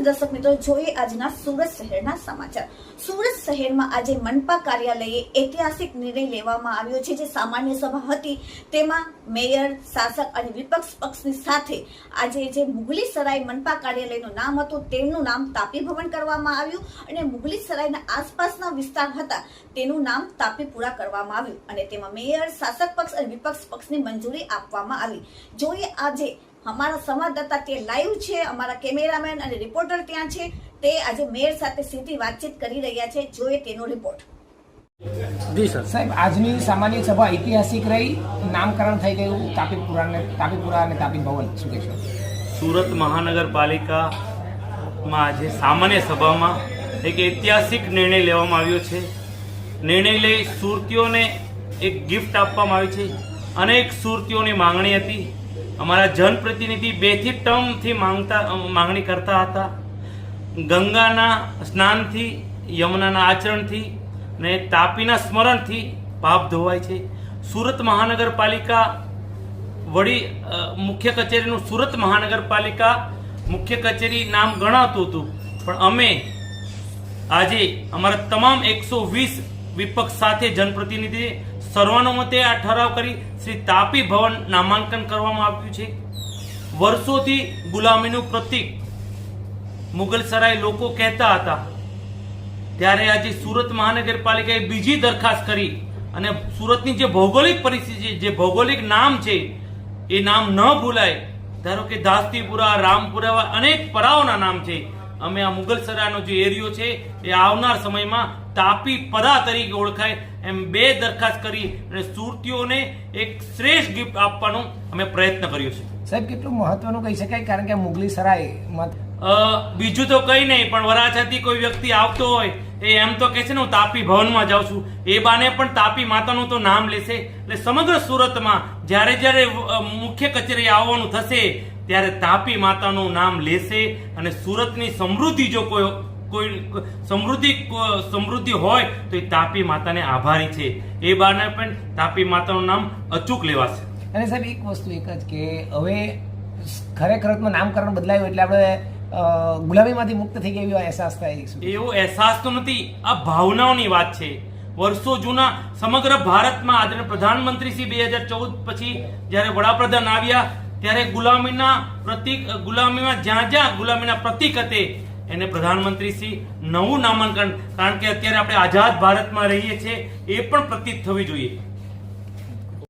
દર્શક મિત્રો, જોઈએ આજના સુરત શહેરના સમાચાર। સુરત શહેરમાં આજે મનપા કાર્યાલયે ઐતિહાસિક નિર્ણય લેવામાં આવ્યો છે। જે સામાન્ય સભા હતી તેમાં મેયર, શાસક અને વિપક્ષ પક્ષની સાથે આજે જે મુગલી સરાય મનપા કાર્યાલયનું નામ હતું તેનું નામ તાપી ભવન કરવામાં આવ્યું અને મુગલી સરાયના આસપાસના વિસ્તાર હતા તેનું નામ તાપીપુરા કરવામાં આવ્યું અને તેમાં મેયર, શાસક પક્ષ અને વિપક્ષ પક્ષની મંજૂરી આપવામાં આવી। જોઈએ આજે हमारा संवाददाता ते लाइव छे, हमारा कैमरामैन और रिपोर्टर त्यां छे, ते आज मेयर साथे सीधी बातचीत करी रह्या छे। जोए तेनो रिपोर्ट। जी सर साहब, आजनी सामान्य सभा ऐतिहासिक रही, नामकरण थई गयुं तापीपुरा अने तापी भवन। शुं कहेशो? सूरत महानगरपालिका में आज सामान्य सभा में एक ऐतिहासिक निर्णय लेवामां आव्यो छे। निर्णय लई सुरतीओने एक गिफ्ट आपवामां आवी छे। अनेक सुरतीओनी मांगणी हती। अमारा जनप्रतिनिधि 2 થી 3 थी मांगणी करता था। गंगाना स्नान थी, यमुनाना आचरण थी ने तापीना स्मरण थी पाप धोवाय छे। सूरत महानगरपालिका वड़ी मुख्य कचेरीनु सूरत महानगरपालिका मुख्य कचेरी नाम गणातुं हतुं, पण अमे आजे अमारा तमाम 120 विपक्ष साथे जनप्रतिनिधि सर्वानुमते आ ठराव करी श्री तापी भवन नामांकन करवामां आव्युं छे। वर्षोथी गुलामीनुं प्रतीक मुगलसराय लोको कहेता हता, त्यारे आज सूरत महानगरपालिकाए बीजी दरखास्त करी अने सूरतनी जे भौगोलिक परिस्थिति, जे भौगोलिक नाम छे ए नाम न भूलाय। धारो के दास्तीपुरा, रामपुरा अनेक पराओना नाम छे। अमे आ मुगलसरायनो जे एरियो छे ए आवनार समयमां तापी परा तरीके ओळखाय एम 2 दरखास्त करी अने सुरतीओने एक श्रेष्ठ गिफ्ट आपवानो अमे प्रयत्न कर्यो छे। साहेब, કેટલું મહત્વનું કહી શકાય, કારણ કે મુગલી સરાય બીજું તો કઈ નહીં, પણ વરાછાથી કોઈ વ્યક્તિ આવતો હોય એ એમ તો કહે છે ને હું તાપી ભવનમાં જાઉં છું, એ બાને પણ તાપી માતાનું તો નામ લેશે। એટલે સમગ્ર સુરતમાં જ્યારે જ્યારે મુખ્ય કચેરી આવવાનું થશે ત્યારે તાપી માતાનું નામ લેશે અને સુરતની સમૃદ્ધિ જો કોઈ સમૃદ્ધિ હોય તો એ તાપી માતાને આભારી છે। એ બાને પણ તાપી માતાનું નામ અચૂક લેવાશે। અને સાહેબ, એક વસ્તુ એક જ કે હવે ખરેખર નામકરણ બદલાયું એટલે આપણે ગુલામીમાંથી મુક્ત થઈ ગયા એવો અહેસાસ થાય। એવો અહેસાસ તો નથી, આ ભાવનાઓની વાત છે। વર્ષો જૂના સમગ્ર ભારતમાં આદરણીય પ્રધાનમંત્રી શ્રી 2014 પછી જ્યારે વડાપ્રધાન આવ્યા ત્યારે ગુલામીમાં જ્યાં જ્યાં ગુલામીના પ્રતીક હતે એને પ્રધાનમંત્રી શ્રી નવું નામાંકન, કારણ કે અત્યારે આપણે આઝાદ ભારતમાં રહીએ છીએ, એ પણ પ્રતીત થવી જોઈએ।